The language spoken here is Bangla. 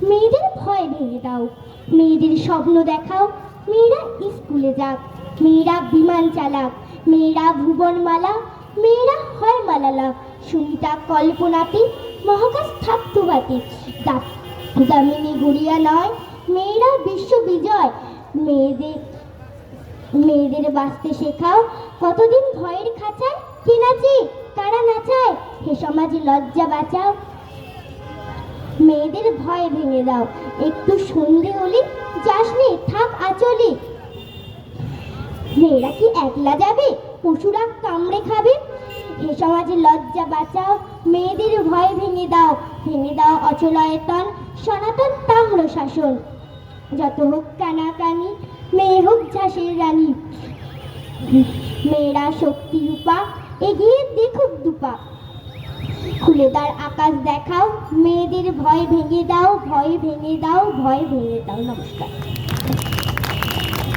মেয়েদের ভয় ভেঙে দাও, মেয়েদের স্বপ্ন দেখাও, মেয়েরা স্কুলে যাক, মেয়েরা বিমান চালাক, মেয়েরা ভুবনমালা, মেয়েরা হয় মালালা, সুমিতা কল্পনাতে মহাকাশ থাকতো বাতি, দামিনী গুড়িয়া নয়, মেয়েরা বিশ্ব বিজয়। মেয়েদের মেয়েদের বাঁচতে শেখাও, কতদিন ভয়ের খাঁচায় কে নাচে কারা নাচায়, হে সমাজে লজ্জা বাঁচাও। মেয়েদের ভয় ভেঙে দাও, একটু সন্ধে হলে যাসনি থাক আঁচলে। মেয়েরা কি একলা যাবে, পশুরা কামড়ে খাবে, হে সমাজে লজ্জা বাঁচাও। মেয়েদের ভয় ভেঙে দাও অচলায়তন সনাতন তাম্র শাসন। যত হোক কানাকানি, মেয়ে হোক ঝাঁসির রানী, মেয়েরা শক্তি রূপা, এগিয়ে দেখুক দুপা। খুলে তার আকাশ দেখাও, মেয়েদের ভয় ভেঙে দাও, ভয় ভেঙে দাও, ভয় ভেঙে দাও। নমস্কার।